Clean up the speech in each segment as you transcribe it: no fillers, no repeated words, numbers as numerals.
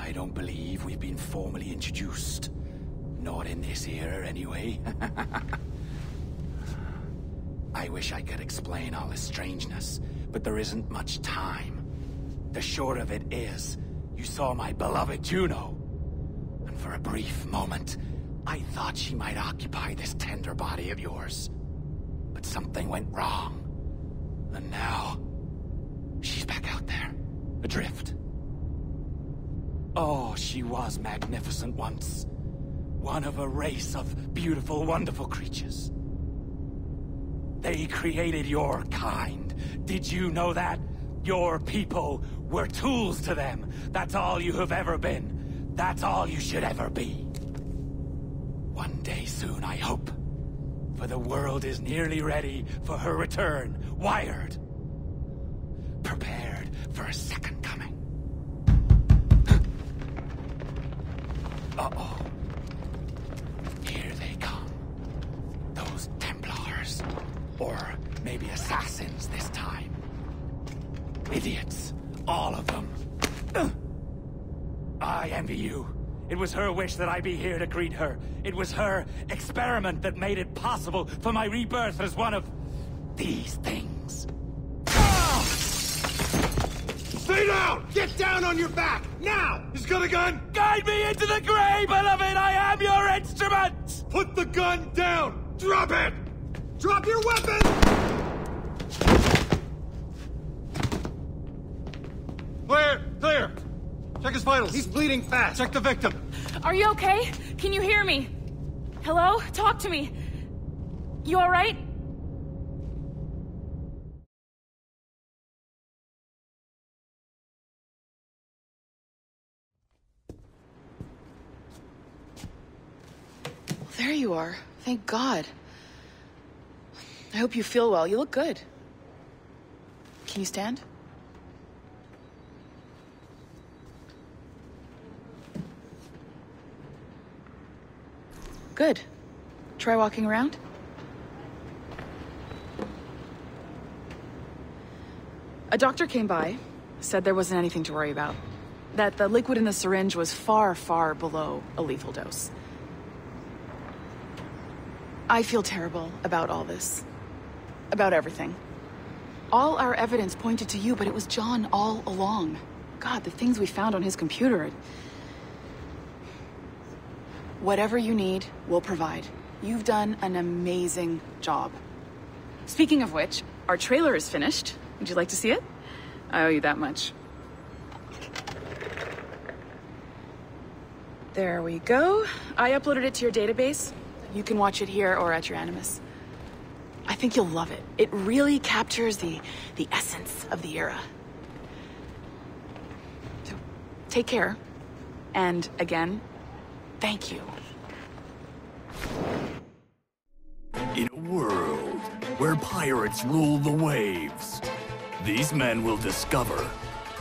I don't believe we've been formally introduced. Not in this era, anyway. I wish I could explain all this strangeness, but there isn't much time. The short of it is, you saw my beloved Juno. And for a brief moment, I thought she might occupy this tender body of yours. But something went wrong. And now, she's back out there, adrift. Oh, she was magnificent once. One of a race of beautiful, wonderful creatures. They created your kind. Did you know that? Your people were tools to them. That's all you have ever been. That's all you should ever be. One day soon, I hope. For the world is nearly ready for her return. Wired. Prepared for a second coming. Uh-oh. Here they come. Those Templars. Or maybe assassins this time. Idiots. All of them. I envy you. It was her wish that I be here to greet her. It was her experiment that made it possible for my rebirth as one of these things. Stay down! Get down on your back! Now! He's got a gun! Guide me into the grave, beloved! I am your instrument! Put the gun down! Drop it! Drop your weapon! Clear! Clear! Check his vitals. He's bleeding fast. Check the victim. Are you okay? Can you hear me? Hello? Talk to me. You all right? Well, there you are. Thank God. I hope you feel well. You look good. Can you stand? Good. Try walking around. A doctor came by, said there wasn't anything to worry about. That the liquid in the syringe was far, far below a lethal dose. I feel terrible about all this. About everything. All our evidence pointed to you, but it was John all along. God, the things we found on his computer. Whatever you need, we'll provide. You've done an amazing job. Speaking of which, our trailer is finished. Would you like to see it? I owe you that much. There we go. I uploaded it to your database. You can watch it here or at your animus. I think you'll love it. It really captures the essence of the era. So, take care. And again, thank you. In a world where pirates rule the waves, these men will discover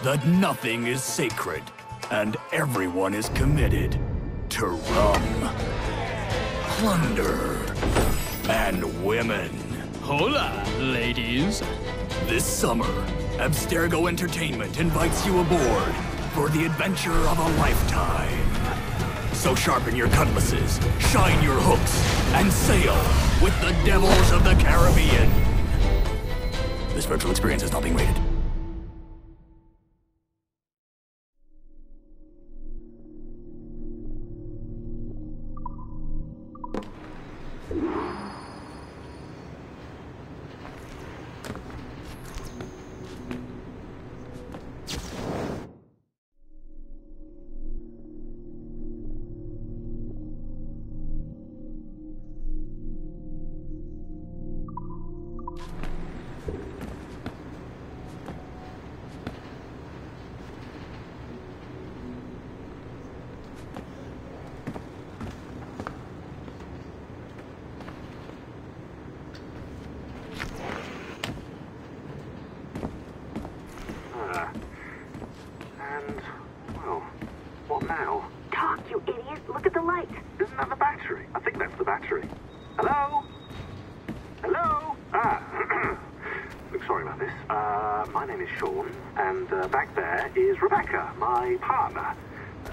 that nothing is sacred and everyone is committed to rum, plunder, and women. Hola, ladies. This summer, Abstergo Entertainment invites you aboard for the adventure of a lifetime. So sharpen your cutlasses, shine your hooks, and sail with the devils of the Caribbean. This virtual experience is not being rated.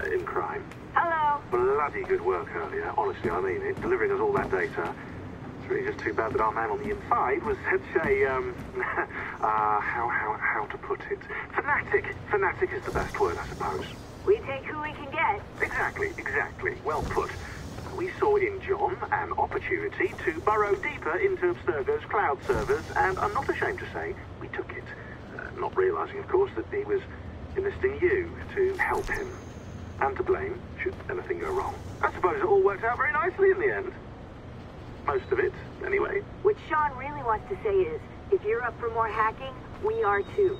in crime. Hello. Bloody good work earlier, honestly, I mean it, delivering us all that data. It's really just too bad that our man on the inside was such a, how to put it? Fanatic. Fanatic is the best word, I suppose. We take who we can get. Exactly. Well put. We saw in John an opportunity to burrow deeper into Abstergo's cloud servers, and I'm not ashamed to say we took it. Not realizing, of course, that he was enlisting you to help him. And to blame, should anything go wrong. I suppose it all worked out very nicely in the end. Most of it, anyway. What Sean really wants to say is, if you're up for more hacking, we are too.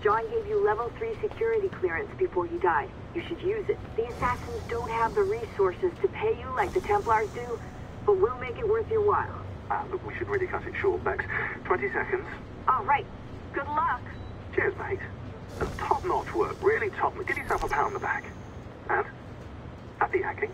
John gave you level 3 security clearance before you died. You should use it. The assassins don't have the resources to pay you like the Templars do, but we'll make it worth your while. Look, we should really cut it short, Bex. 20 seconds. All right. Good luck. Cheers, mate. Top-notch work, really top. Give yourself a pat on the back. And happy hacking.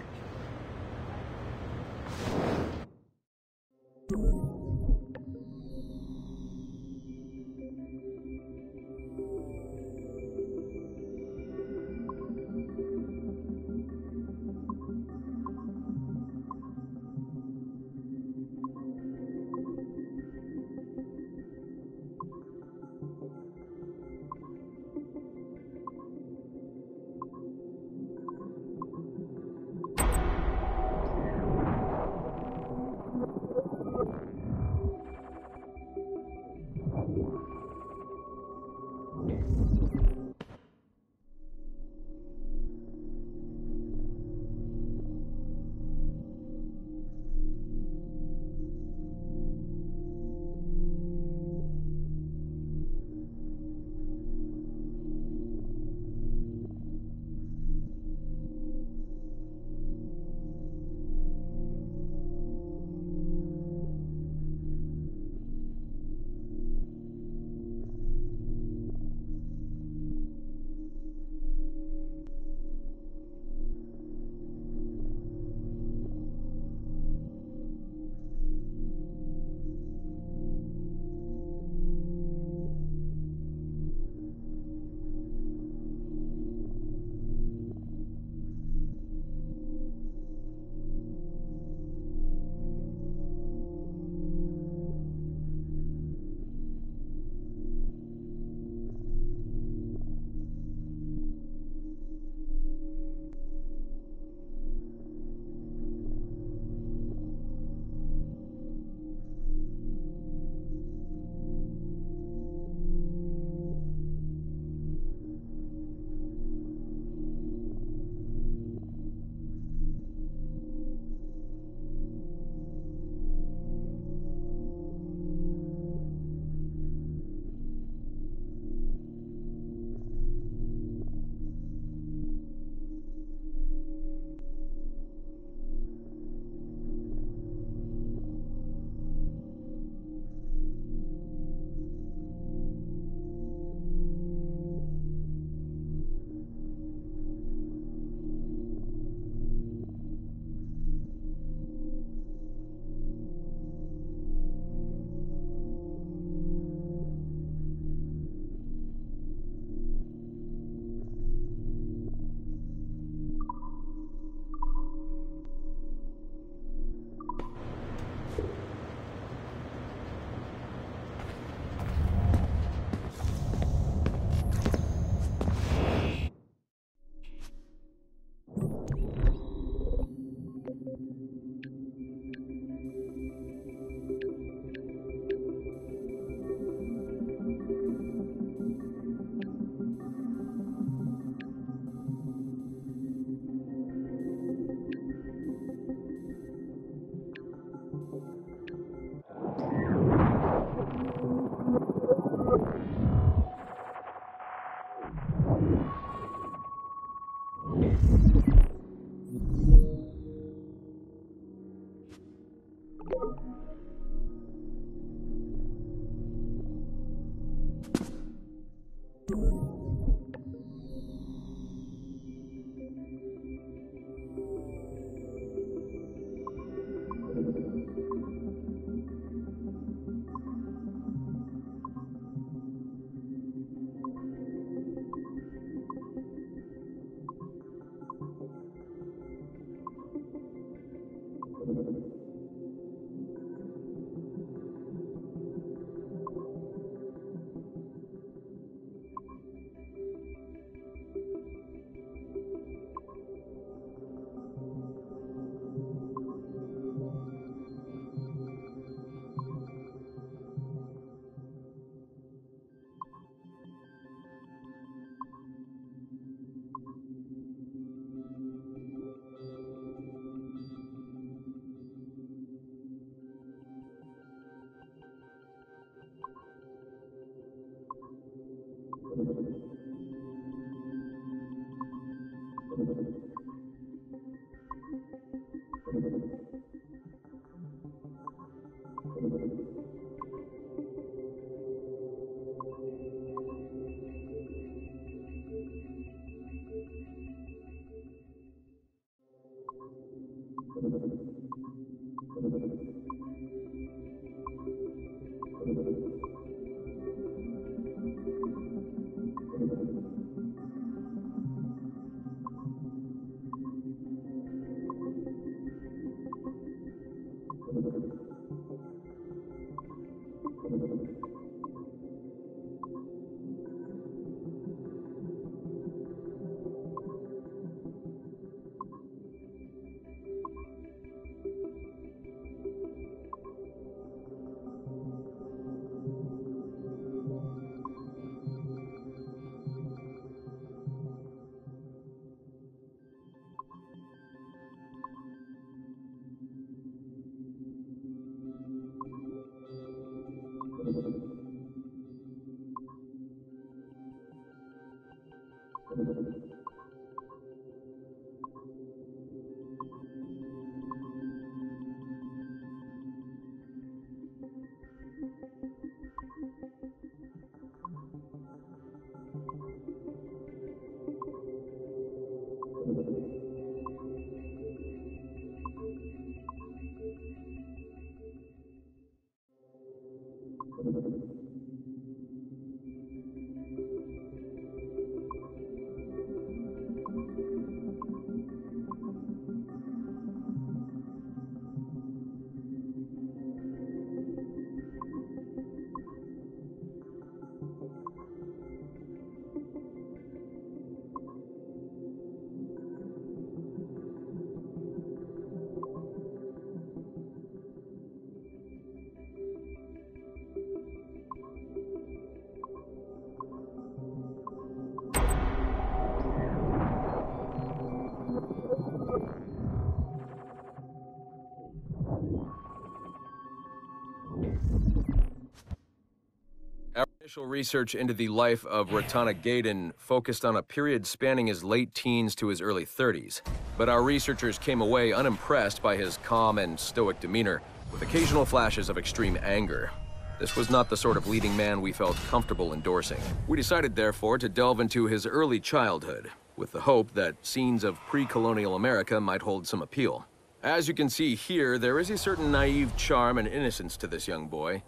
Our initial research into the life of Ratana Gaydon focused on a period spanning his late teens to his early 30s. But our researchers came away unimpressed by his calm and stoic demeanor, with occasional flashes of extreme anger. This was not the sort of leading man we felt comfortable endorsing. We decided, therefore, to delve into his early childhood, with the hope that scenes of pre-colonial America might hold some appeal. As you can see here, there is a certain naive charm and innocence to this young boy.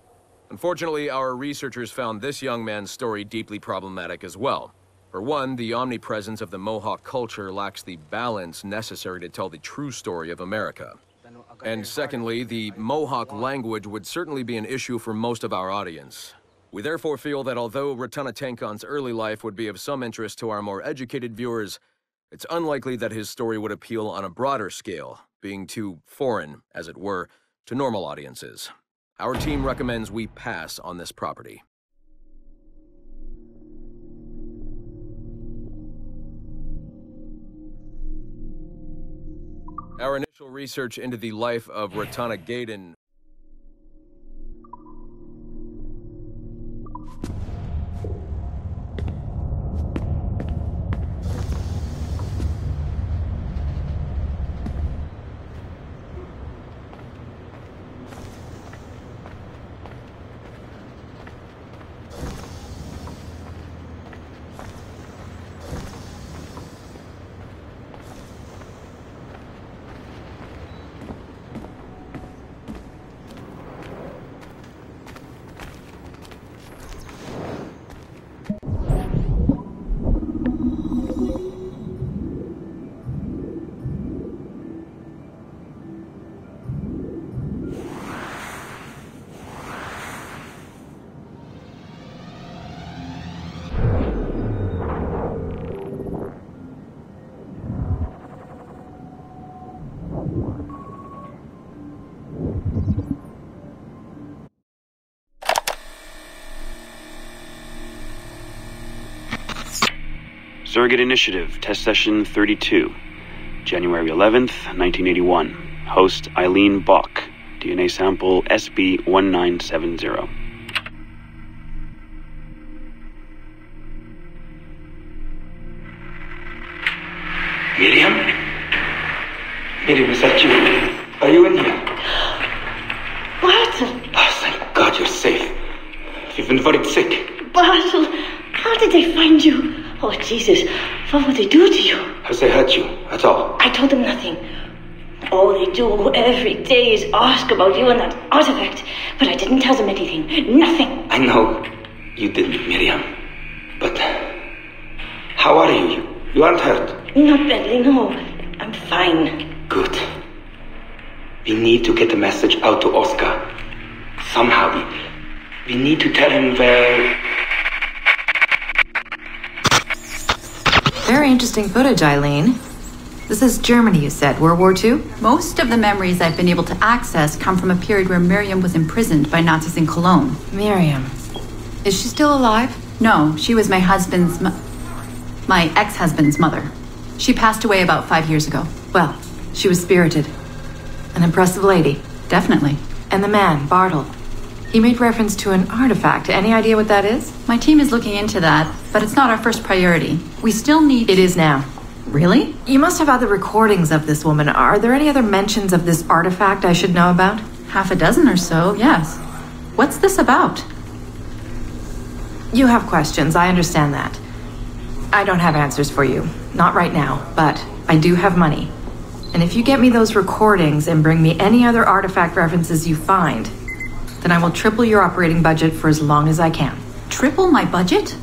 Unfortunately, our researchers found this young man's story deeply problematic as well. For one, the omnipresence of the Mohawk culture lacks the balance necessary to tell the true story of America. And secondly, the Mohawk language would certainly be an issue for most of our audience. We therefore feel that although Ratana Tankon's early life would be of some interest to our more educated viewers, it's unlikely that his story would appeal on a broader scale, being too foreign, as it were, to normal audiences. Our team recommends we pass on this property. Our initial research into the life of Ratana Gaydon Surrogate Initiative, Test Session 32, January 11th, 1981. Host Eileen Bach, DNA sample SB1970. Miriam? Miriam, is that you? Are you in here? Bartle! Oh, thank God you're safe. You've been very sick. Bartle, how did they find you? Oh, Jesus, what would they do to you? Has they hurt you at all? I told them nothing. All they do every day is ask about you and that artifact. But I didn't tell them anything. Nothing. I know you didn't, Miriam. But how are you? You aren't hurt? Not badly, no. I'm fine. Good. We need to get the message out to Oscar. Somehow. We need to tell him where... Very interesting footage, Eileen. This is Germany, you said. World War II? Most of the memories I've been able to access come from a period where Miriam was imprisoned by Nazis in Cologne. Miriam. Is she still alive? No, she was my ex-husband's mother. She passed away about 5 years ago. Well, she was spirited. An impressive lady. Definitely. And the man, Bartle. He made reference to an artifact. Any idea what that is? My team is looking into that, but it's not our first priority. We still need... It is now. Really? You must have other recordings of this woman. Are there any other mentions of this artifact I should know about? Half a dozen or so, yes. What's this about? You have questions, I understand that. I don't have answers for you. Not right now, but I do have money. And if you get me those recordings and bring me any other artifact references you find, then I will triple your operating budget for as long as I can. Triple my budget?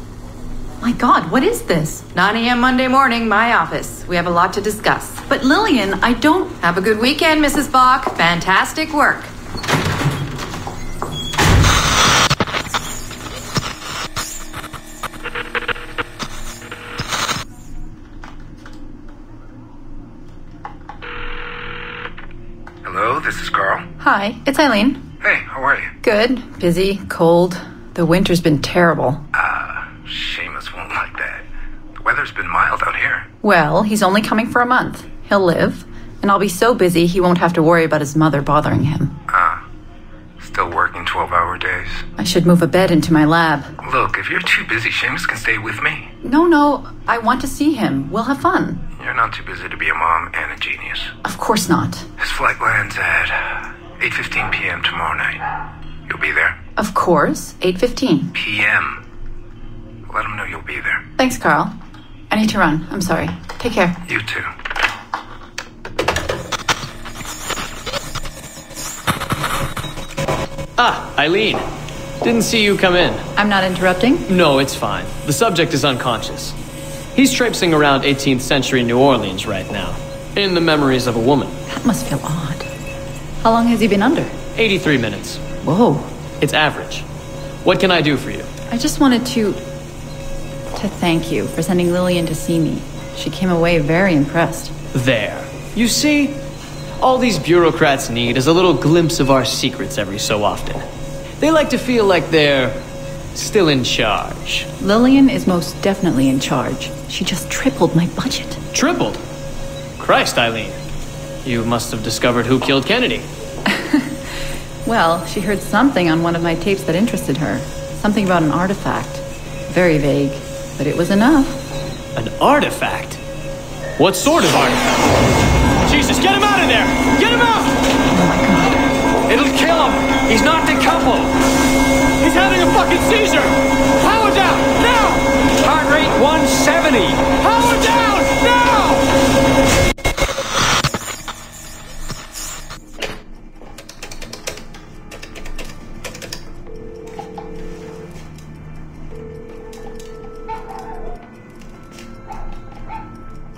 My God, what is this? 9 a.m. Monday morning, my office. We have a lot to discuss. But Lillian, I don't... Have a good weekend, Mrs. Bach. Fantastic work. Hello, this is Carl. Hi, it's Eileen. Hey, how are you? Good. Busy. Cold. The winter's been terrible. Seamus won't like that. The weather's been mild out here. Well, he's only coming for a month. He'll live. And I'll be so busy he won't have to worry about his mother bothering him. Still working 12-hour days. I should move a bed into my lab. Look, if you're too busy, Seamus can stay with me. No. I want to see him. We'll have fun. You're not too busy to be a mom and a genius. Of course not. His flight lands at 8:15 p.m. tomorrow night. You'll be there? Of course. 8:15 p.m. Let him know you'll be there. Thanks, Carl. I need to run. I'm sorry. Take care. You too. Eileen. Didn't see you come in. I'm not interrupting? No, it's fine. The subject is unconscious. He's traipsing around 18th century New Orleans right now, in the memories of a woman. That must feel odd. How long has he been under? 83 minutes. Whoa. It's average. What can I do for you? I just wanted to thank you for sending Lillian to see me. She came away very impressed. There. You see? All these bureaucrats need is a little glimpse of our secrets every so often. They like to feel like they're still in charge. Lillian is most definitely in charge. She just tripled my budget. Tripled? Christ, Eileen. You must have discovered who killed Kennedy. Well, she heard something on one of my tapes that interested her. Something about an artifact. Very vague, but it was enough. An artifact? What sort of artifact? Jesus, get him out of there! Get him out! Oh my God. It'll kill him! He's not decoupled! He's having a fucking seizure! Power down! Now! Heart rate 170! Power down! Now!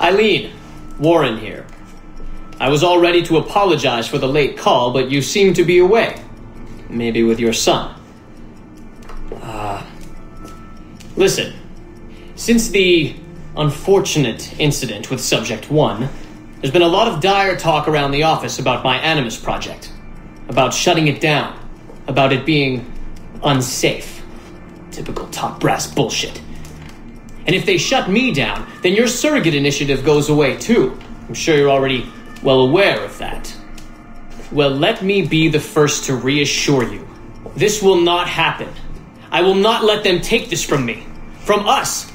Eileen, Warren here. I was all ready to apologize for the late call, but you seem to be away. Maybe with your son. Listen, since the unfortunate incident with Subject 1, there's been a lot of dire talk around the office about my Animus project. About shutting it down. About it being unsafe. Typical top brass bullshit. And if they shut me down, then your surrogate initiative goes away too. I'm sure you're already well aware of that. Well, let me be the first to reassure you. This will not happen. I will not let them take this from me. From us.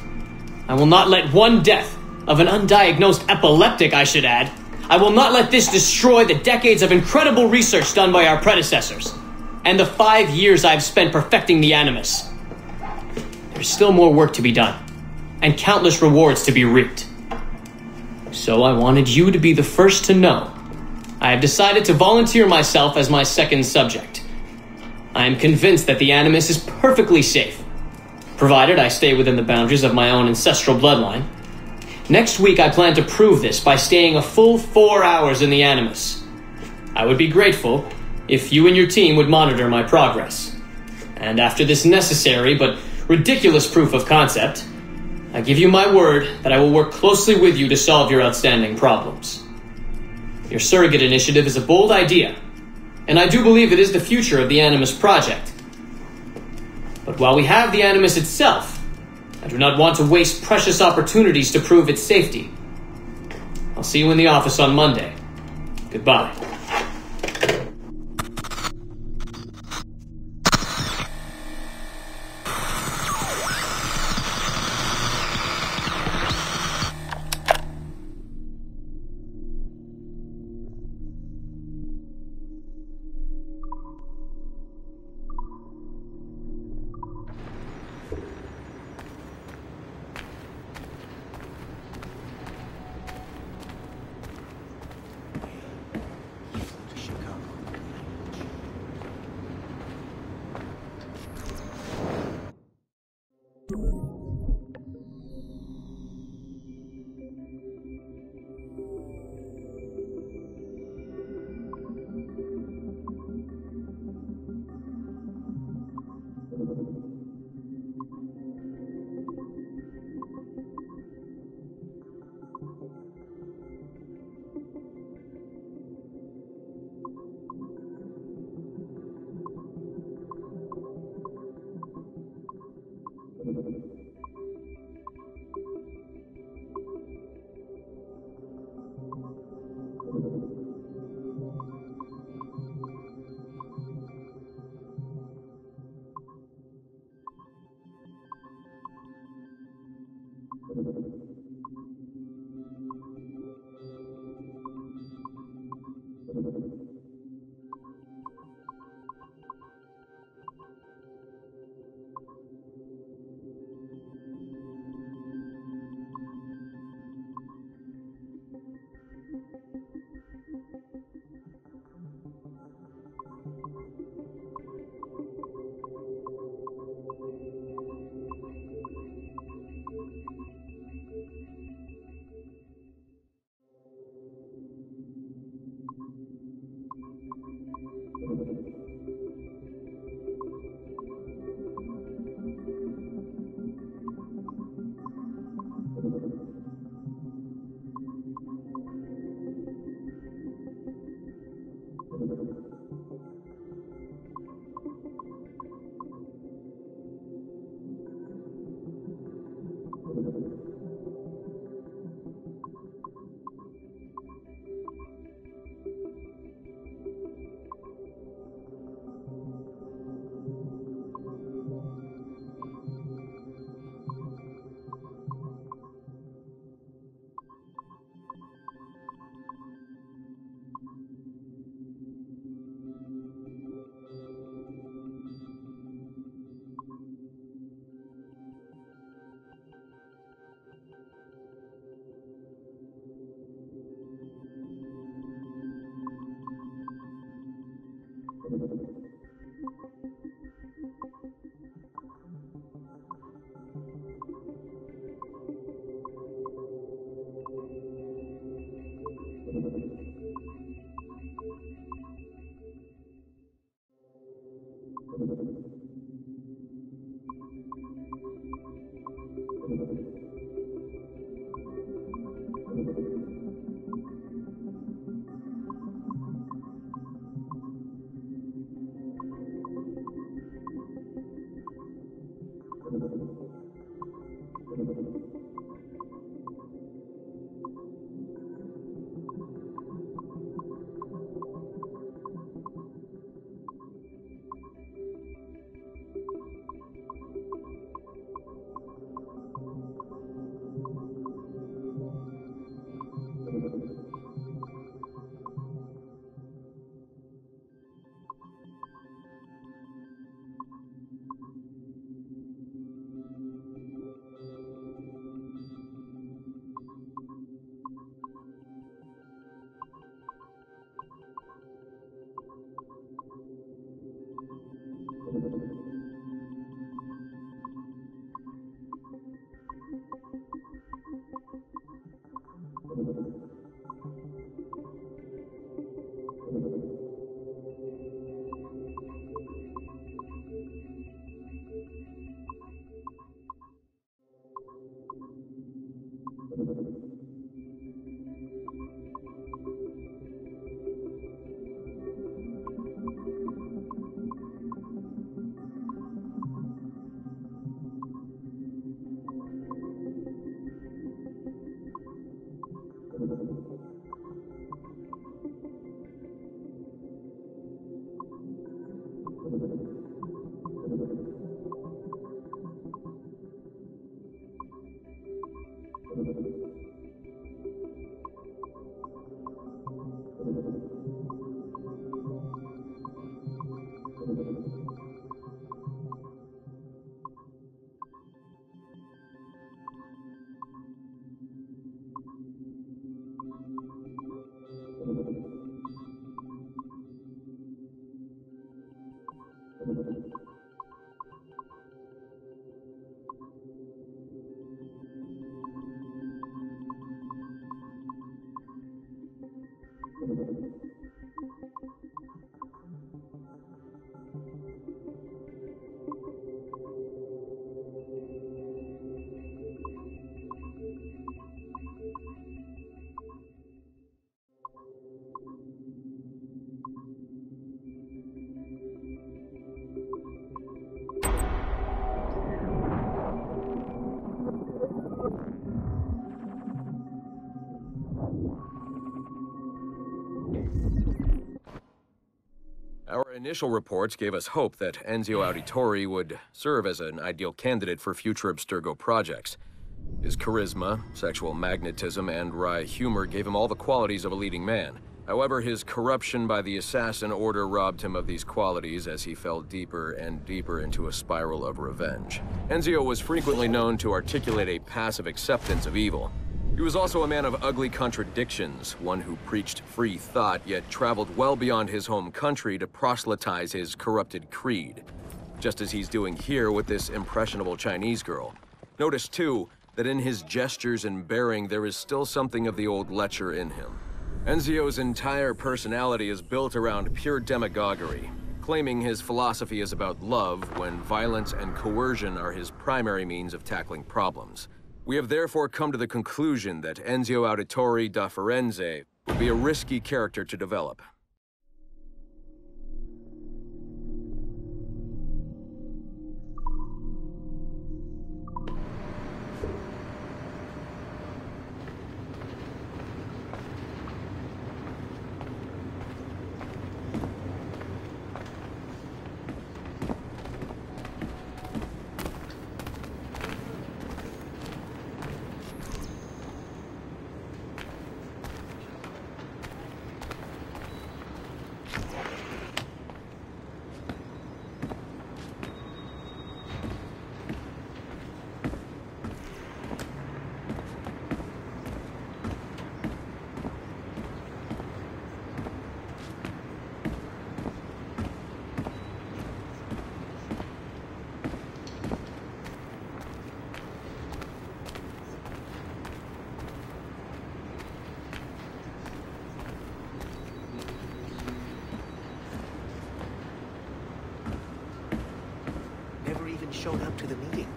I will not let one death Of an undiagnosed epileptic, I should add. I will not let this destroy the decades of incredible research done by our predecessors, and the 5 years I've spent perfecting the animus. There's still more work to be done, and countless rewards to be reaped. So I wanted you to be the first to know. I have decided to volunteer myself as my second subject. I am convinced that the animus is perfectly safe, provided I stay within the boundaries of my own ancestral bloodline. Next week, I plan to prove this by staying a full 4 hours in the animus. I would be grateful if you and your team would monitor my progress. And after this necessary but ridiculous proof of concept, I give you my word that I will work closely with you to solve your outstanding problems. Your surrogate initiative is a bold idea, and I do believe it is the future of the Animus project. But while we have the Animus itself, I do not want to waste precious opportunities to prove its safety. I'll see you in the office on Monday. Goodbye. Our initial reports gave us hope that Enzio Auditore would serve as an ideal candidate for future Abstergo projects. His charisma, sexual magnetism, and wry humor gave him all the qualities of a leading man. However, his corruption by the Assassin Order robbed him of these qualities as he fell deeper and deeper into a spiral of revenge. Enzio was frequently known to articulate a passive acceptance of evil. He was also a man of ugly contradictions, one who preached free thought, yet traveled well beyond his home country to proselytize his corrupted creed, just as he's doing here with this impressionable Chinese girl. Notice, too, that in his gestures and bearing there is still something of the old lecher in him. Enzio's entire personality is built around pure demagoguery, claiming his philosophy is about love when violence and coercion are his primary means of tackling problems. We have therefore come to the conclusion that Enzio Auditore da Firenze would be a risky character to develop. Showed up to the meeting.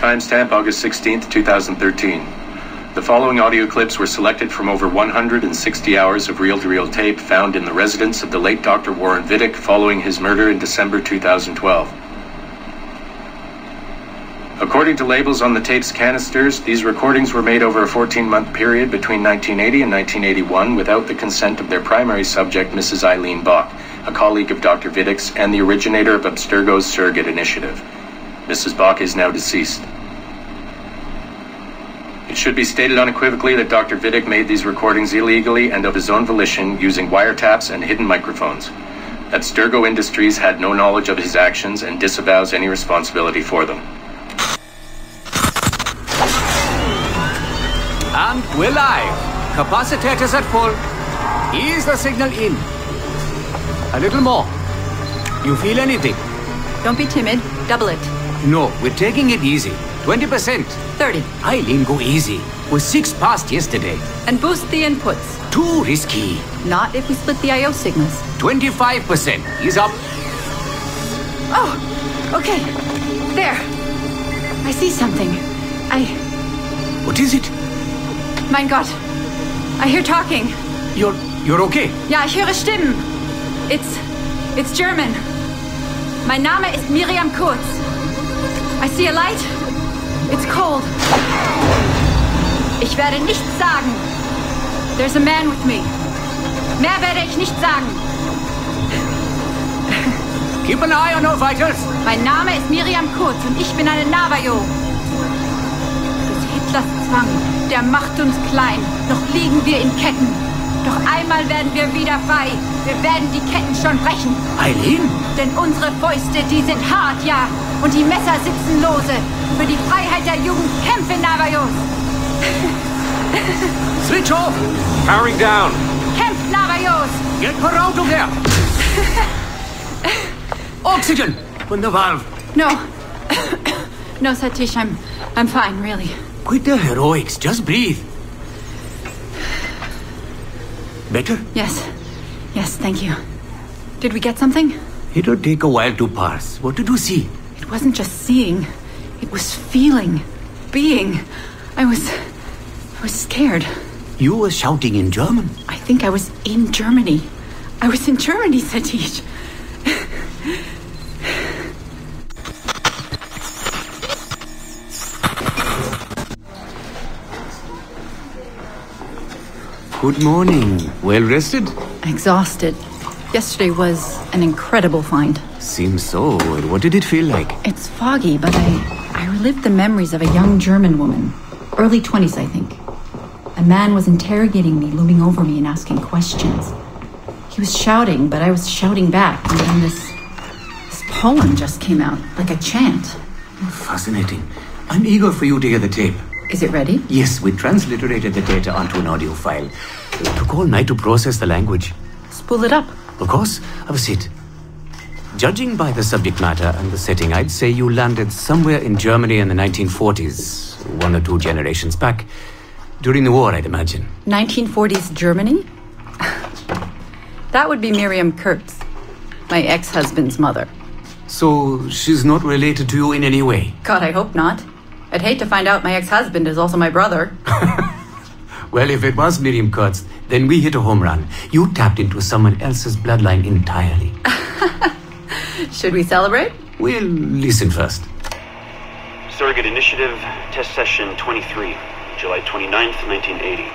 Timestamp August 16th, 2013. The following audio clips were selected from over 160 hours of reel-to-reel tape found in the residence of the late Dr. Warren Vidic following his murder in December 2012. According to labels on the tape's canisters, these recordings were made over a 14-month period between 1980 and 1981 without the consent of their primary subject, Mrs. Eileen Bach, a colleague of Dr. Vidic's and the originator of Abstergo's surrogate initiative. Mrs. Bach is now deceased. It should be stated unequivocally that Dr. Vidic made these recordings illegally and of his own volition using wiretaps and hidden microphones. Abstergo Industries had no knowledge of his actions and disavows any responsibility for them. And we're live. Capacitors at full. Ease the signal in. A little more. You feel anything? Don't be timid. Double it. No, we're taking it easy. 20%. 30. Eileen, go easy. We're 6 past yesterday. And boost the inputs. Too risky. Not if we split the I/O signals. 25%. Ease up. Oh, okay. There. I see something. What is it? Mein Gott. I hear talking. You're okay? Ja, ich höre Stimmen. It's German. Mein Name ist Miriam Kurz. I see a light. It's cold. Ich werde nichts sagen. There's a man with me. Mehr werde ich nicht sagen. Keep an eye on our fighters. Mein Name ist Miriam Kurz und ich bin eine Navajo. Des Hitlers Zwang, der macht uns klein. Noch liegen wir in Ketten. Doch einmal werden wir wieder frei. Wir werden die Ketten schon brechen. Eileen? Denn unsere Fäuste, die sind hart, ja. Und die Messer sitzen lose. Für die Freiheit der Jugend kämpfen Navajos. Switch off. Powering down. Kämpft Navajos. Get her out of there. Oxygen from the valve. No. No, Satish, I'm fine, really. Quit the heroics. Just breathe. Better? Yes. Yes, thank you. Did we get something? It'll take a while to parse. What did you see? It wasn't just seeing. It was feeling. Being. I was scared. You were shouting in German? I think I was in Germany. I was in Germany, Satish. Good morning. Well rested? Exhausted. Yesterday was an incredible find. Seems so. What did it feel like? It's foggy, but I relived the memories of a young German woman. Early 20s, I think. A man was interrogating me, looming over me and asking questions. He was shouting, but I was shouting back. And then this poem just came out, like a chant. Fascinating. I'm eager for you to hear the tape. Is it ready? Yes, we transliterated the data onto an audio file. It took all night to process the language. Spool it up. Of course, have a seat. Judging by the subject matter and the setting, I'd say you landed somewhere in Germany in the 1940s, 1 or 2 generations back. During the war, I'd imagine. 1940s Germany? That would be Miriam Kurtz, my ex-husband's mother. So she's not related to you in any way? God, I hope not. I'd hate to find out my ex-husband is also my brother. Well, if it was Miriam Kurtz, then we hit a home run. You tapped into someone else's bloodline entirely. Should we celebrate? We'll listen first. Surrogate Initiative, Test Session 23, July 29th, 1980.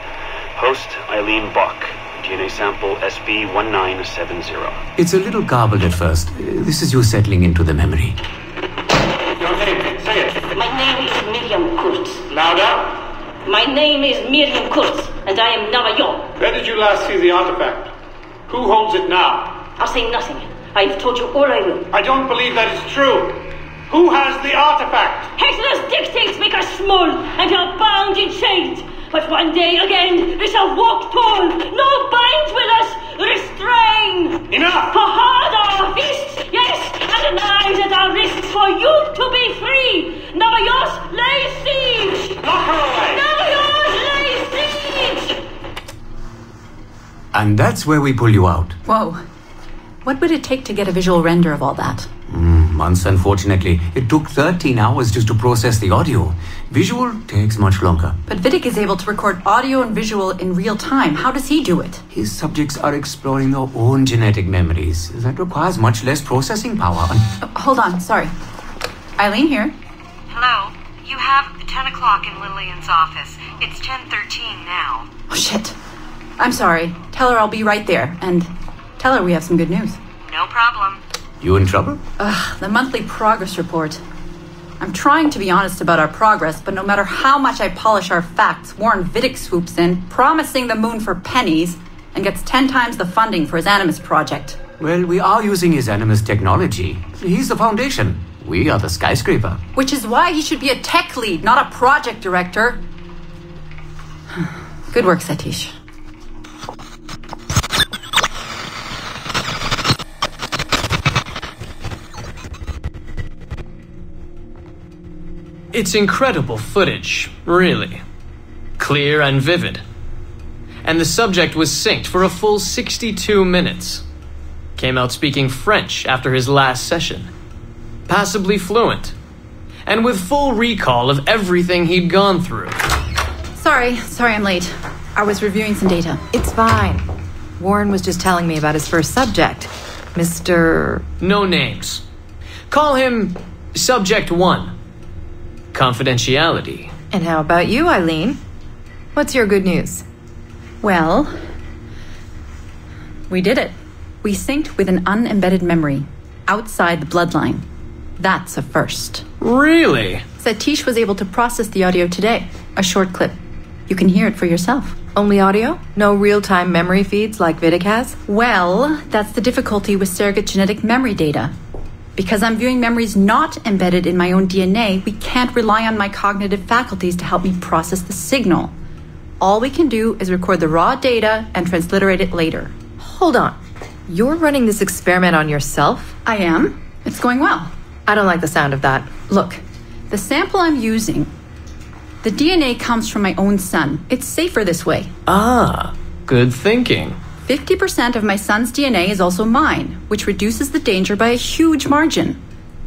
Host, Eileen Bach. DNA sample SB1970. It's a little garbled at first. This is you settling into the memory. Your name, say it. My name is Miriam Kurtz. Louder. My name is Miriam Kurtz, and I am Navajo. Where did you last see the artifact? Who holds it now? I'll say nothing. I've told you all I will. I don't believe that is true. Who has the artifact? Hitler's dictates make us small, and are bound in chains. But one day again, we shall walk tall. No binds with us. Restrain. Enough. For hard our fists, yes, and knives at our wrists for you to be free. Navajos lay siege. Knock her away. Navajos lay siege. And that's where we pull you out. Whoa. What would it take to get a visual render of all that? Months, unfortunately. It took 13 hours just to process the audio. Visual takes much longer. But Vidic is able to record audio and visual in real time. How does he do it? His subjects are exploring their own genetic memories. That requires much less processing power. Hold on, sorry. Eileen here. Hello. You have 10 o'clock in Lillian's office. It's 10:13 now. Oh, shit. I'm sorry. Tell her I'll be right there. And tell her we have some good news. No problem. You in trouble? The monthly progress report. I'm trying to be honest about our progress, but no matter how much I polish our facts, Warren Vidic swoops in, promising the moon for pennies, and gets 10 times the funding for his Animus project. Well, we are using his Animus technology. He's the foundation. We are the skyscraper. Which is why he should be a tech lead, not a project director. Good work, Satish. It's incredible footage, really. Clear and vivid. And the subject was synced for a full 62 minutes. Came out speaking French after his last session. Passably fluent. And with full recall of everything he'd gone through. Sorry I'm late. I was reviewing some data. It's fine. Warren was just telling me about his first subject. Mr. No names. Call him Subject 1. Confidentiality. And how about you, Eileen? What's your good news? Well, we did it. We synced with an unembedded memory outside the bloodline. That's a first. Really? Satish was able to process the audio today. A short clip. You can hear it for yourself. Only audio? No real-time memory feeds like Vidic has? Well, that's the difficulty with surrogate genetic memory data. Because I'm viewing memories not embedded in my own DNA, we can't rely on my cognitive faculties to help me process the signal. All we can do is record the raw data and transliterate it later. Hold on. You're running this experiment on yourself? I am. It's going well. I don't like the sound of that. Look, the sample I'm using, the DNA comes from my own son. It's safer this way. Ah, good thinking. 50% of my son's DNA is also mine, which reduces the danger by a huge margin.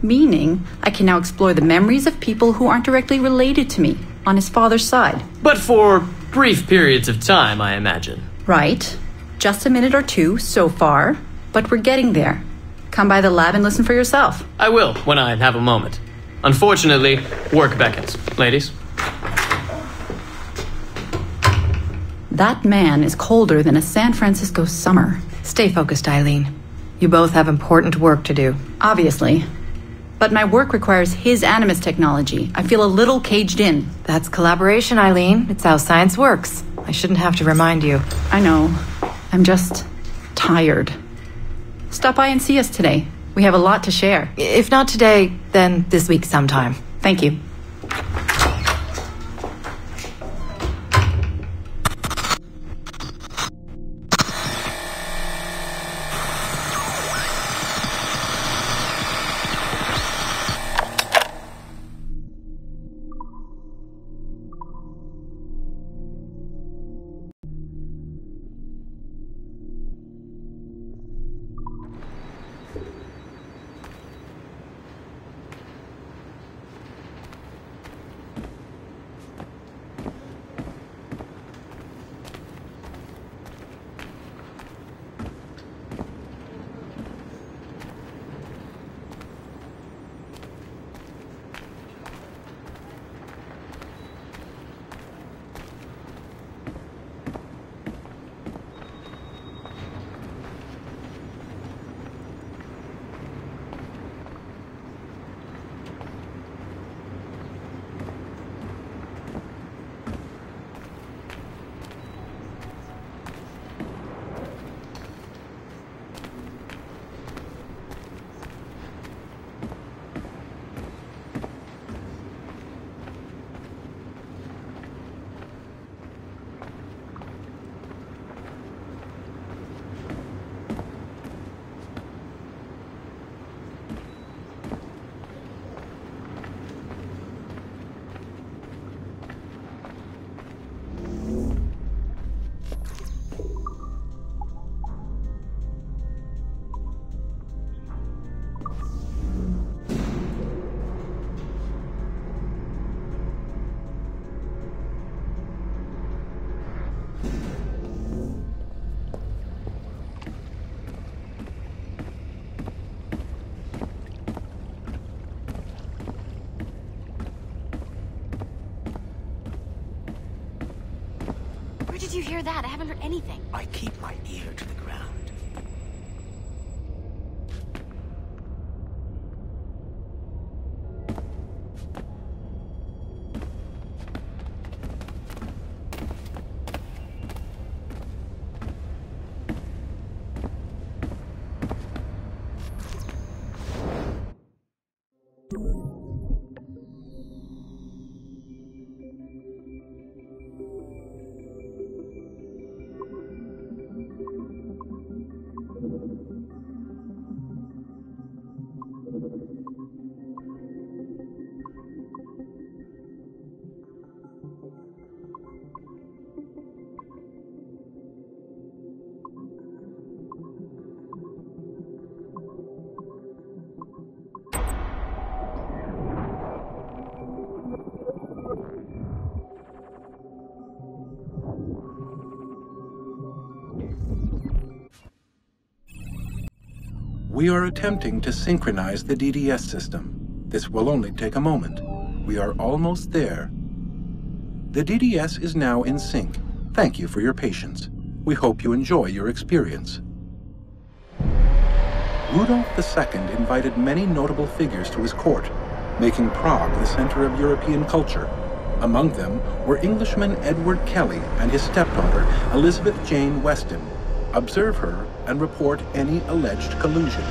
Meaning, I can now explore the memories of people who aren't directly related to me on his father's side. But for brief periods of time, I imagine. Right. Just a minute or two so far, but we're getting there. Come by the lab and listen for yourself. I will, when I have a moment. Unfortunately, work beckons. Ladies? That man is colder than a San Francisco summer. Stay focused, Eileen. You both have important work to do. Obviously. But my work requires his Animus technology. I feel a little caged in. That's collaboration, Eileen. It's how science works. I shouldn't have to remind you. I know. I'm just tired. Stop by and see us today. We have a lot to share. If not today, then this week sometime. Thank you. you hear that? I haven't heard anything. I keep my ear to the ground. We are attempting to synchronize the DDS system. This will only take a moment. We are almost there. The DDS is now in sync. Thank you for your patience. We hope you enjoy your experience. Rudolf II invited many notable figures to his court, making Prague the center of European culture. Among them were Englishman Edward Kelly and his stepdaughter, Elizabeth Jane Weston. Observe her and report any alleged collusion.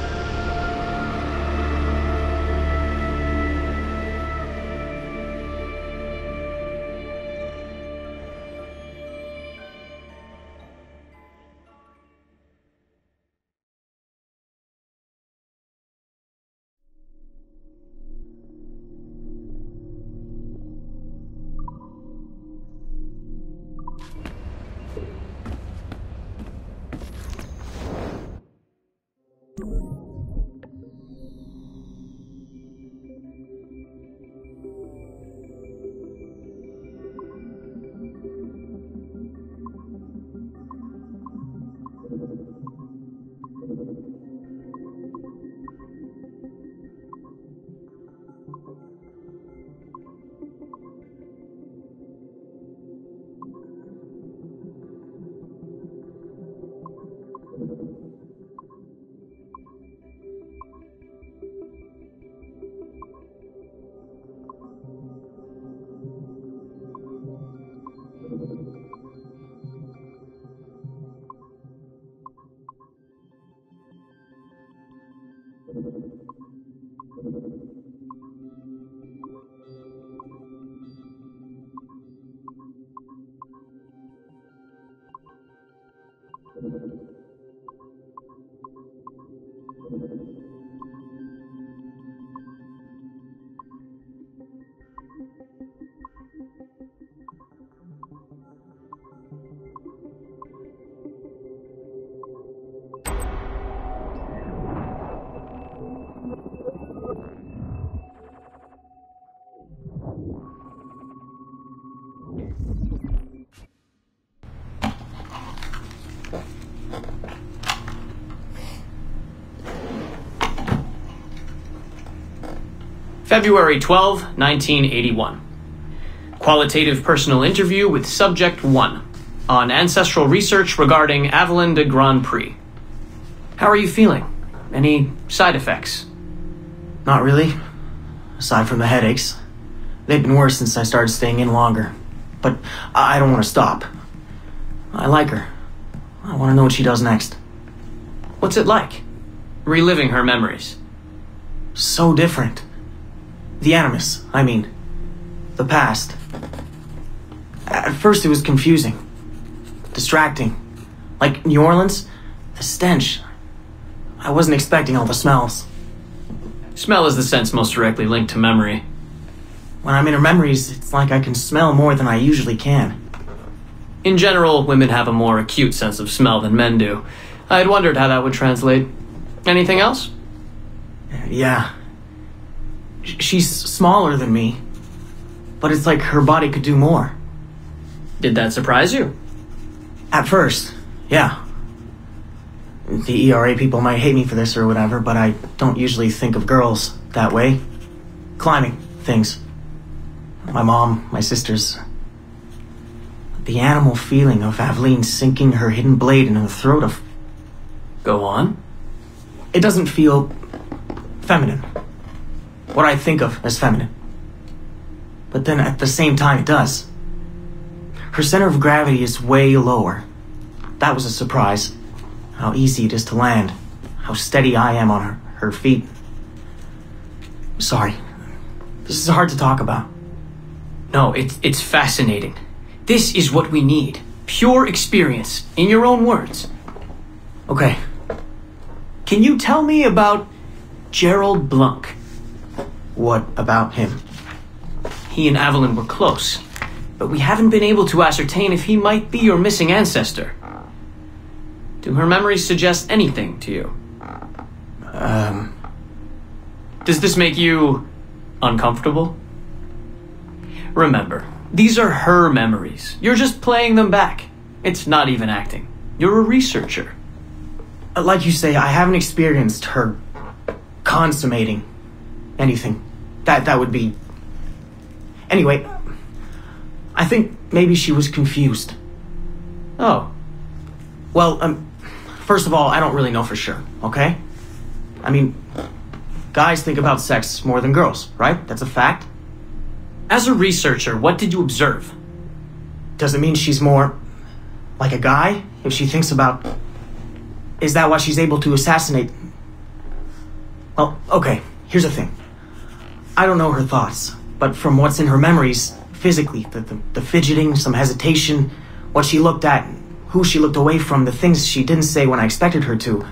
February 12, 1981. Qualitative personal interview with Subject 1 on ancestral research regarding Avalon de Grand Prix. How are you feeling? Any side effects? Not really. Aside from the headaches. They've been worse since I started staying in longer. But I don't want to stop. I like her. I want to know what she does next. What's it like? Reliving her memories. So different. The animus, I mean. The past. At first it was confusing. Distracting. Like New Orleans, the stench. I wasn't expecting all the smells. Smell is the sense most directly linked to memory. When I'm in her memories, it's like I can smell more than I usually can. In general, women have a more acute sense of smell than men do. I had wondered how that would translate. Anything else? Yeah. She's smaller than me, but it's like her body could do more. Did that surprise you? At first, yeah. The ERA people might hate me for this or whatever, but I don't usually think of girls that way. Climbing things. My mom, my sisters. The animal feeling of Aveline sinking her hidden blade into the throat of... Go on. It doesn't feel feminine. What I think of as feminine. But then at the same time it does. Her center of gravity is way lower. That was a surprise. How easy it is to land. How steady I am on her feet. Sorry. This is hard to talk about. No, it's fascinating. This is what we need. Pure experience, in your own words. Okay. Can you tell me about Gerald Blunk? What about him? He and Aveline were close, but we haven't been able to ascertain if he might be your missing ancestor. Do her memories suggest anything to you? Does this make you uncomfortable? Remember, these are her memories. You're just playing them back. It's not even acting. You're a researcher. Like you say, I haven't experienced her consummating anything. That would be... Anyway, I think maybe she was confused. Oh. Well, first of all, I don't really know for sure, okay? I mean, guys think about sex more than girls, right? That's a fact. As a researcher, what did you observe? Does it mean she's more like a guy if she thinks about... Is that why she's able to assassinate? Well, okay, here's the thing. I don't know her thoughts, but from what's in her memories, physically, the fidgeting, some hesitation, what she looked at, who she looked away from, the things she didn't say when I expected her to.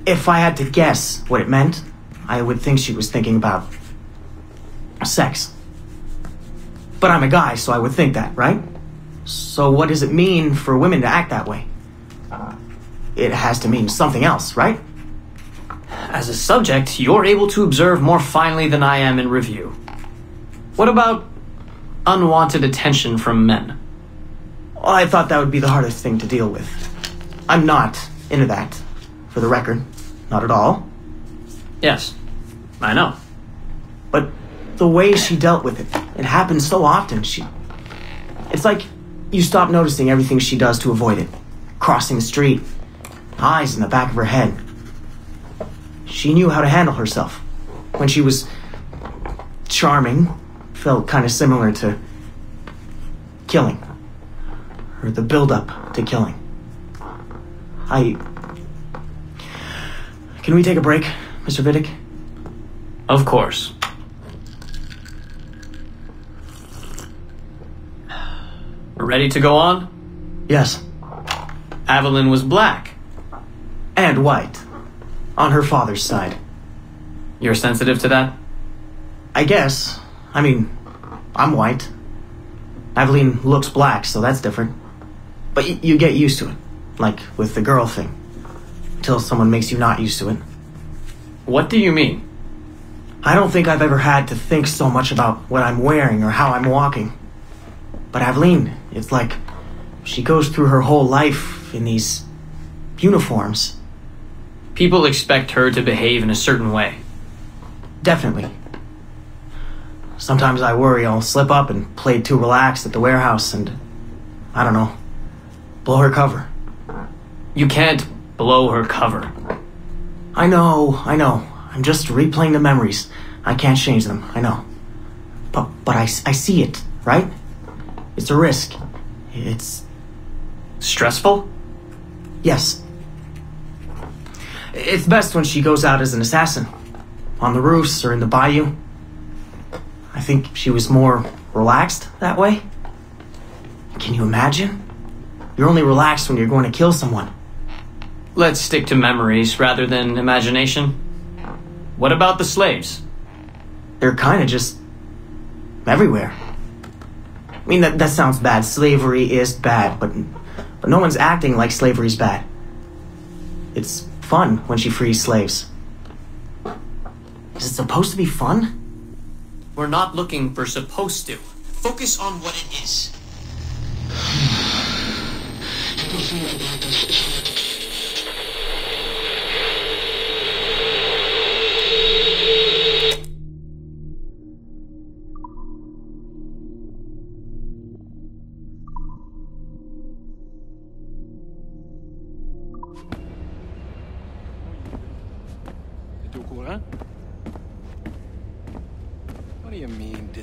If I had to guess what it meant, I would think she was thinking about sex. But I'm a guy, so I would think that, right? So what does it mean for women to act that way? It has to mean something else, right? As a subject, you're able to observe more finely than I am in review. What about unwanted attention from men? Well, I thought that would be the hardest thing to deal with. I'm not into that, for the record. Not at all. Yes, I know. But the way she dealt with it, it happens so often. It's like you stop noticing everything she does to avoid it. Crossing the street, eyes in the back of her head. She knew how to handle herself. When she was charming, felt kind of similar to killing. Or the build-up to killing. Can we take a break, Mr. Vidic? Of course. We're ready to go on? Yes. Aveline was black. And white. On her father's side. You're sensitive to that? I guess. I mean, I'm white. Aveline looks black, so that's different. But you get used to it. Like with the girl thing. Until someone makes you not used to it. What do you mean? I don't think I've ever had to think so much about what I'm wearing or how I'm walking. But Aveline, it's like she goes through her whole life in these uniforms. People expect her to behave in a certain way. Definitely. Sometimes I worry I'll slip up and play too relaxed at the warehouse and, I don't know, blow her cover. You can't blow her cover. I know. I'm just replaying the memories. I can't change them, I know. But I see it, right? It's a risk. It's... stressful? Yes. It's best when she goes out as an assassin. On the roofs or in the bayou. I think she was more relaxed that way. Can you imagine? You're only relaxed when you're going to kill someone. Let's stick to memories rather than imagination. What about the slaves? They're kind of just... everywhere. I mean, that sounds bad. Slavery is bad, but no one's acting like slavery's bad. It's fun when she frees slaves. Is it supposed to be fun? We're not looking for supposed to. Focus on what it is.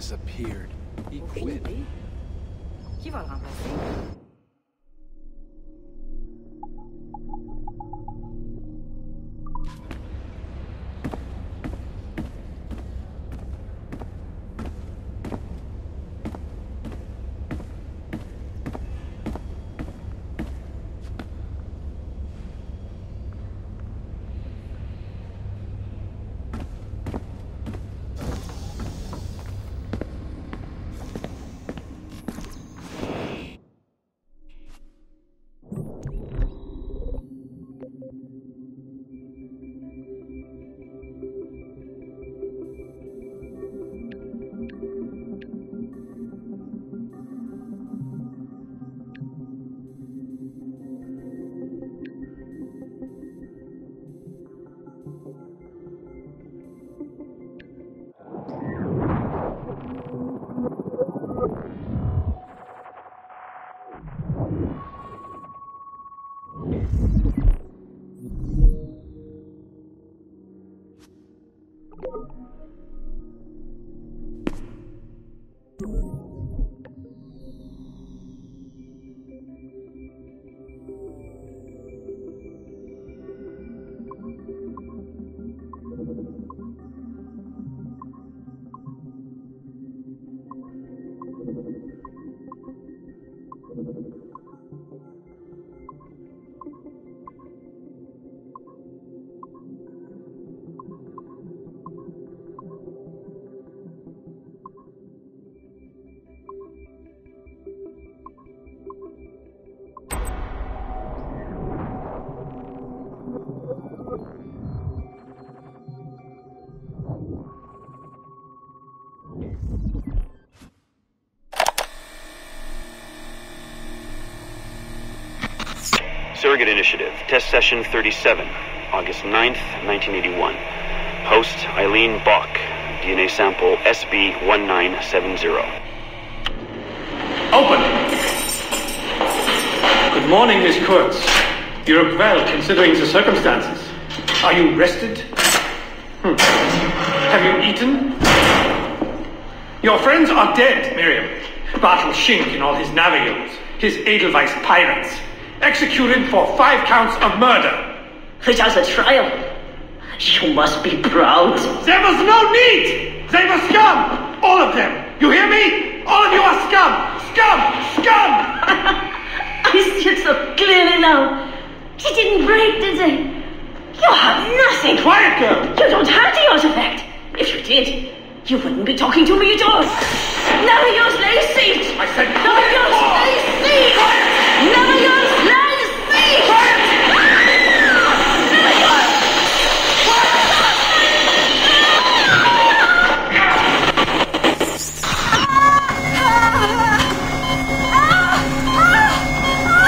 disappeared. He quit. Qui va le remplacer? Surrogate Initiative, Test Session 37, August 9th, 1981. Host, Eileen Bach, DNA sample SB1970. Open! Good morning, Miss Kurtz. You look well, considering the circumstances. Are you rested? Have you eaten? Your friends are dead, Miriam. Bartel Schink and all his navios, his Edelweiss pirates. Executed for 5 counts of murder. It was a trial. You must be proud. There was no need! They were scum! All of them! You hear me? All of you are scum! Scum! Scum! I see it so clearly now. He didn't break, did they? You have nothing. Quiet, girl! You don't have the artifact. If you did, you wouldn't be talking to me at all. Navios lay siege! I said Navios lay siege! Navios lay siege!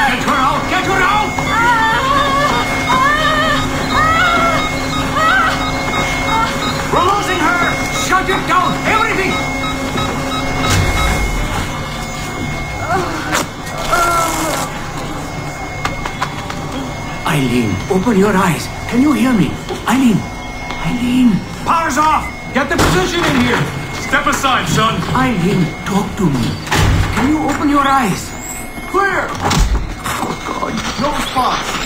Get her out! Get her out! We're losing her! Shut it down! Everything! Eileen, open your eyes. Can you hear me? Eileen! Eileen! Power's off! Get the position in here! Step aside, son! Eileen, talk to me. Can you open your eyes? Clear! Oh, God. No spots!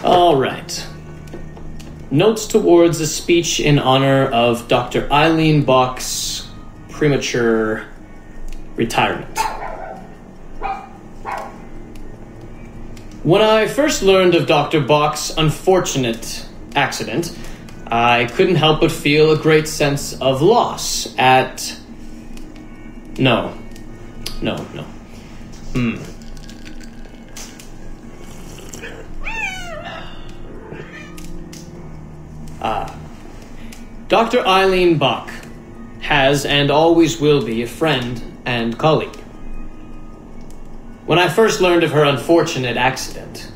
All right. Notes towards a speech in honor of Dr. Eileen Bach's premature retirement. When I first learned of Dr. Bach's unfortunate accident, I couldn't help but feel a great sense of loss at... No. Dr. Eileen Bach has and always will be a friend and colleague. When I first learned of her unfortunate accident,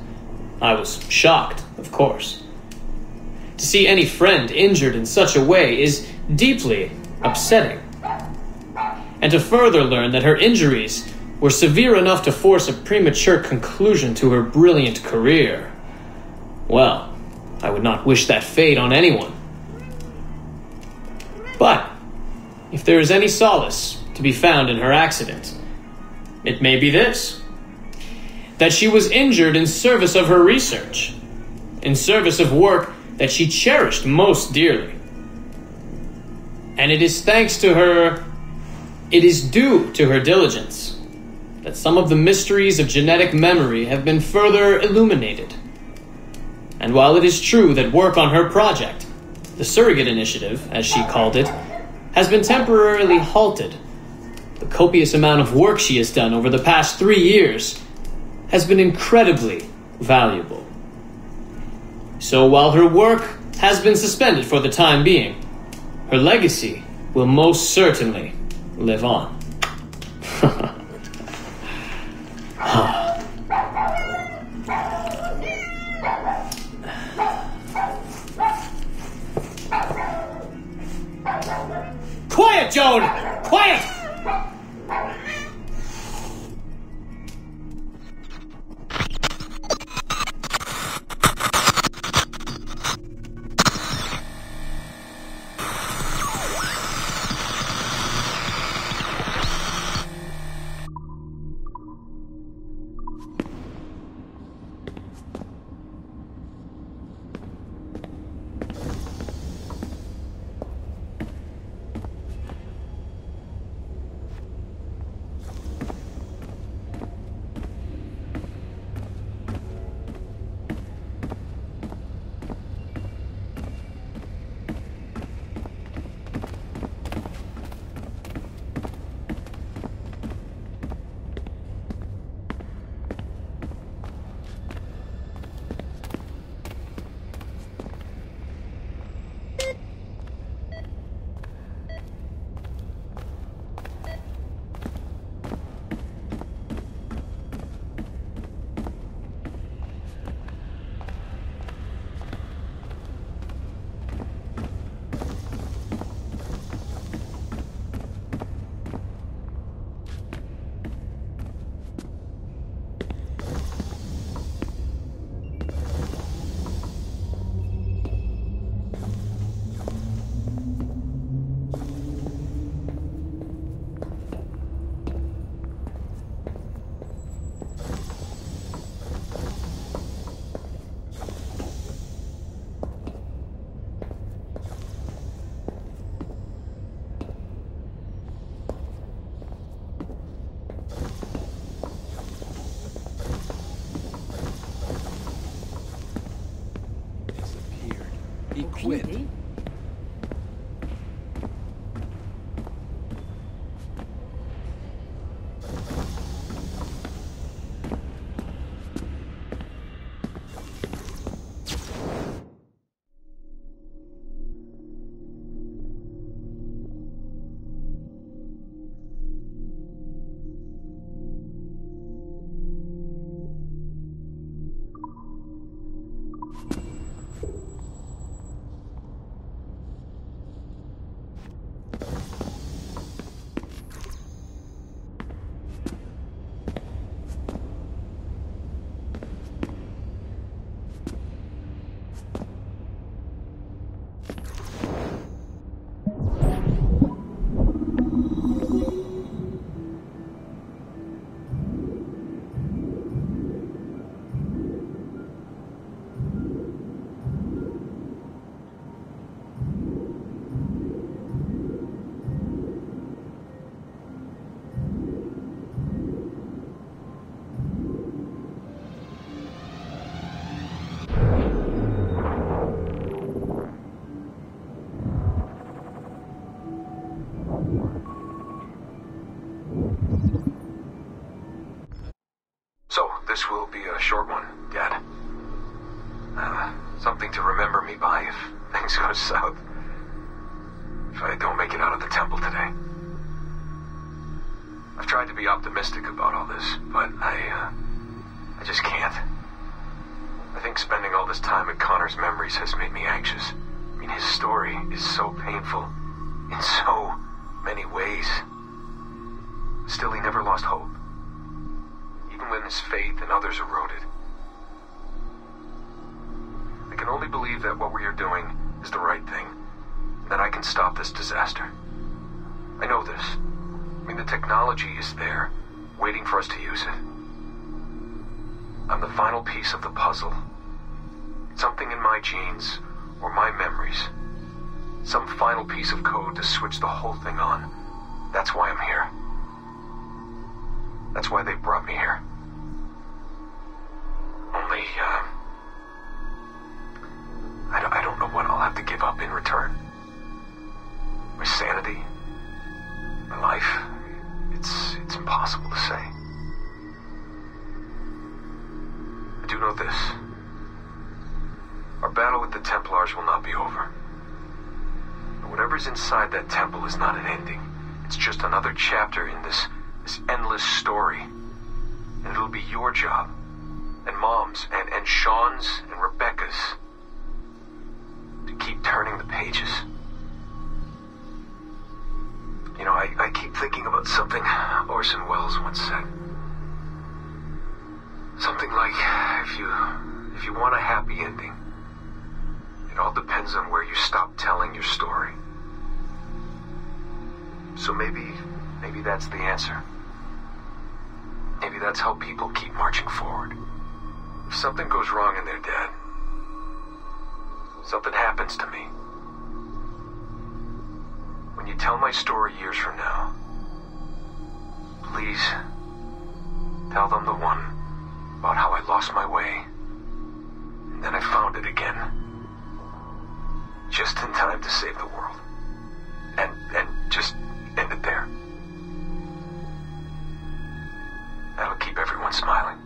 I was shocked, of course. To see any friend injured in such a way is deeply upsetting. And to further learn that her injuries were severe enough to force a premature conclusion to her brilliant career, well, I would not wish that fate on anyone. But if there is any solace to be found in her accident, it may be this: that she was injured in service of her research, in service of work that she cherished most dearly. And it is thanks to her, it is due to her diligence, that some of the mysteries of genetic memory have been further illuminated. And while it is true that work on her project, the Surrogate Initiative, as she called it, has been temporarily halted, the copious amount of work she has done over the past 3 years has been incredibly valuable. So while her work has been suspended for the time being, her legacy will most certainly live on. Quiet, Joan! Quiet! He quit. So, this will be a short one, Dad. Something to remember me by if things go south. I don't make it out of the temple today. I've tried to be optimistic about all this, but I just can't. I think spending all this time at Connor's memories has made me anxious. I mean, his story is so painful in so many ways. Still, he never lost hope, even when his faith in others eroded. I can only believe that what we are doing is the right thing, that I can stop this disaster. I know this. I mean, the technology is there, waiting for us to use it. I'm the final piece of the puzzle. Something in my genes, or my memories. Some final piece of code to switch the whole thing on. That's why I'm here. That's why they brought me here. Only, I don't know what I'll have to give up in return. My sanity, my life, it's impossible to say. I do know this. Our battle with the Templars will not be over. And whatever's inside that temple is not an ending. It's just another chapter in this endless story. And it'll be your job, and Mom's, and Sean's, and Rebecca's, to keep turning the pages. You know, I keep thinking about something Orson Welles once said. Something like, if you want a happy ending, it all depends on where you stop telling your story. So maybe that's the answer. Maybe that's how people keep marching forward. If something goes wrong and they're dead, something happens to me. When you tell my story years from now, please tell them the one about how I lost my way, and then I found it again. Just in time to save the world. And just end it there. That'll keep everyone smiling.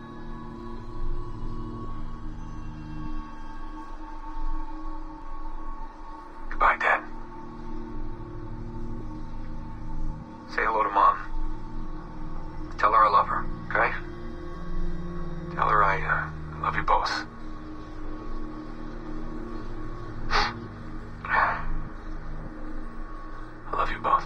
Goodbye, Dad. Say hello to Mom. Tell her I love her, okay? Tell her I love you both. I love you both.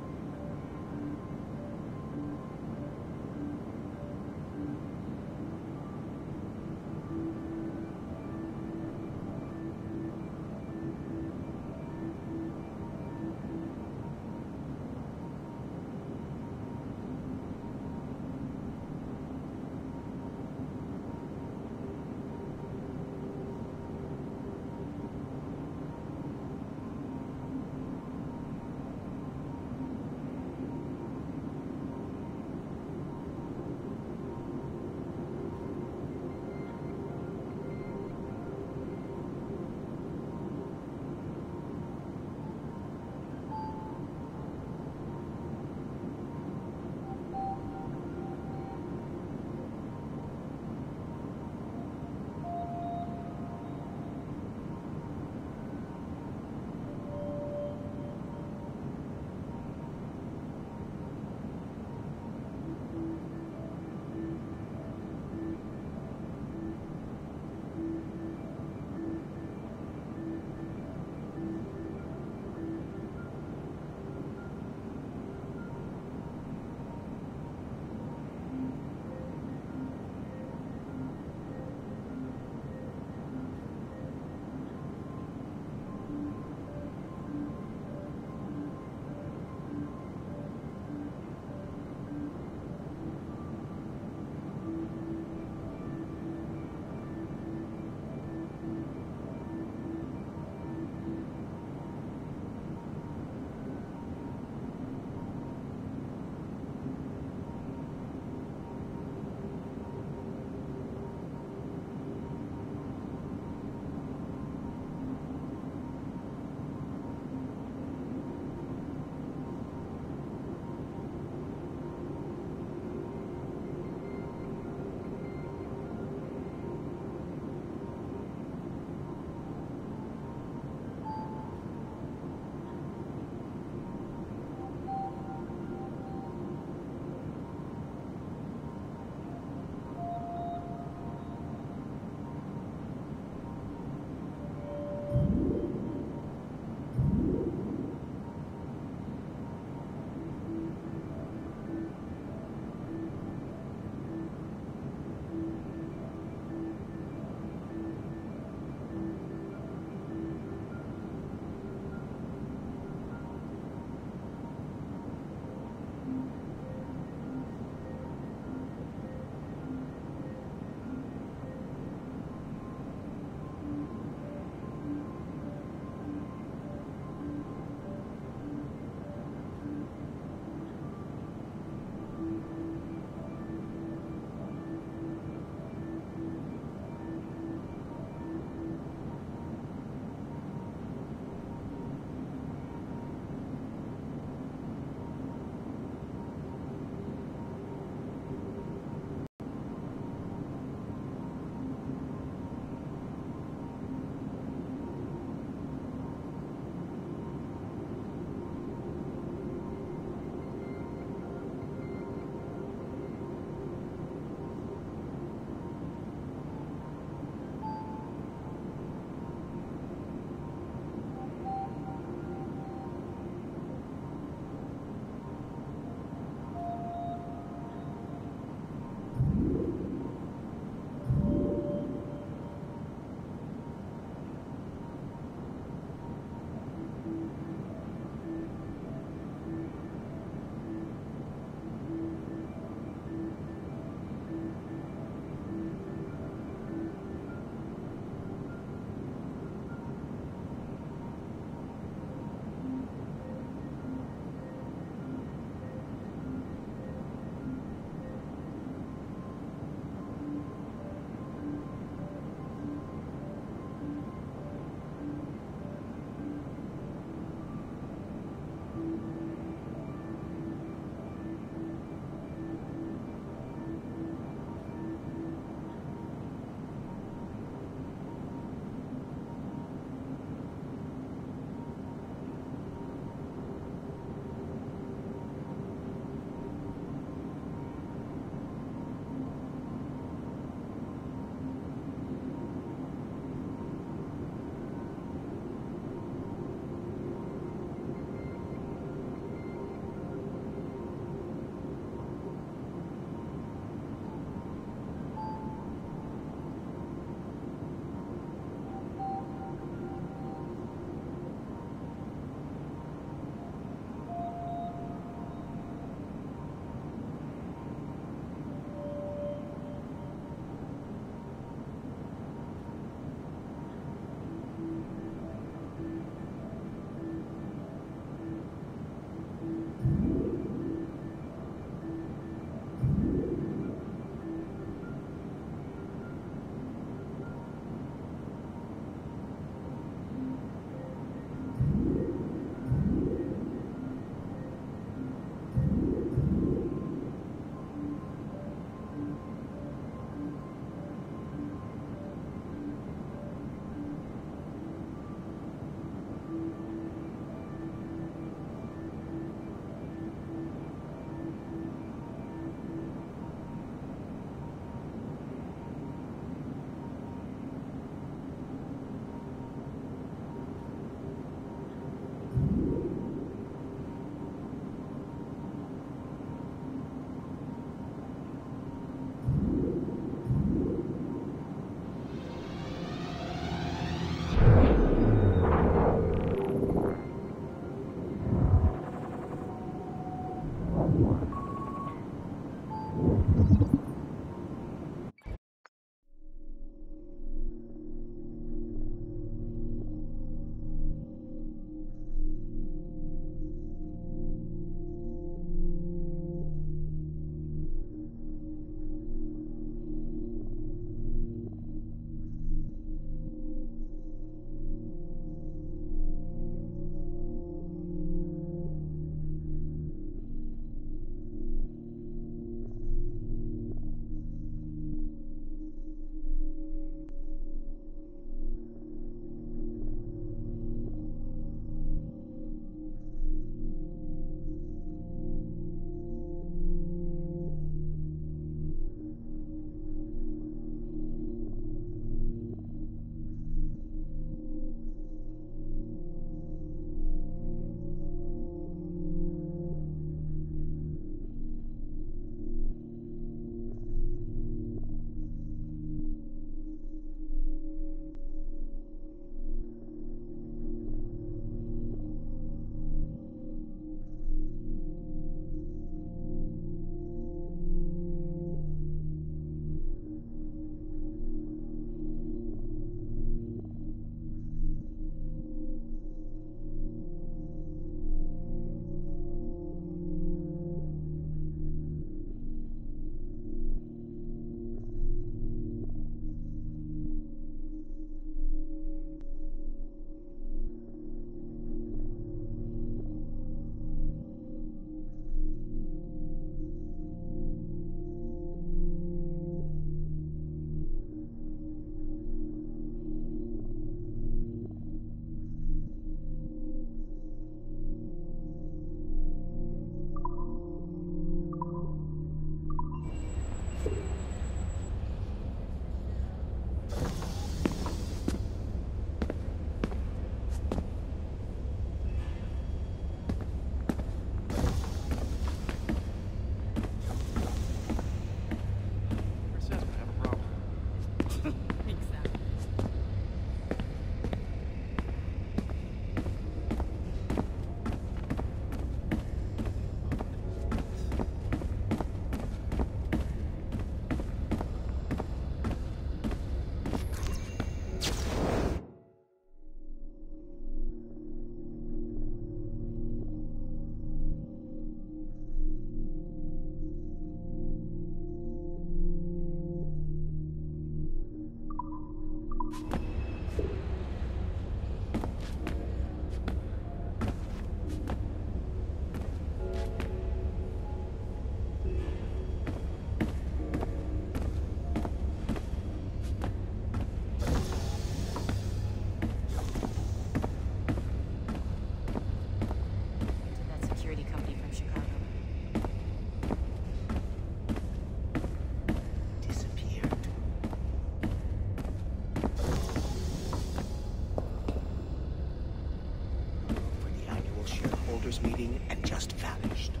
elders meeting and just vanished.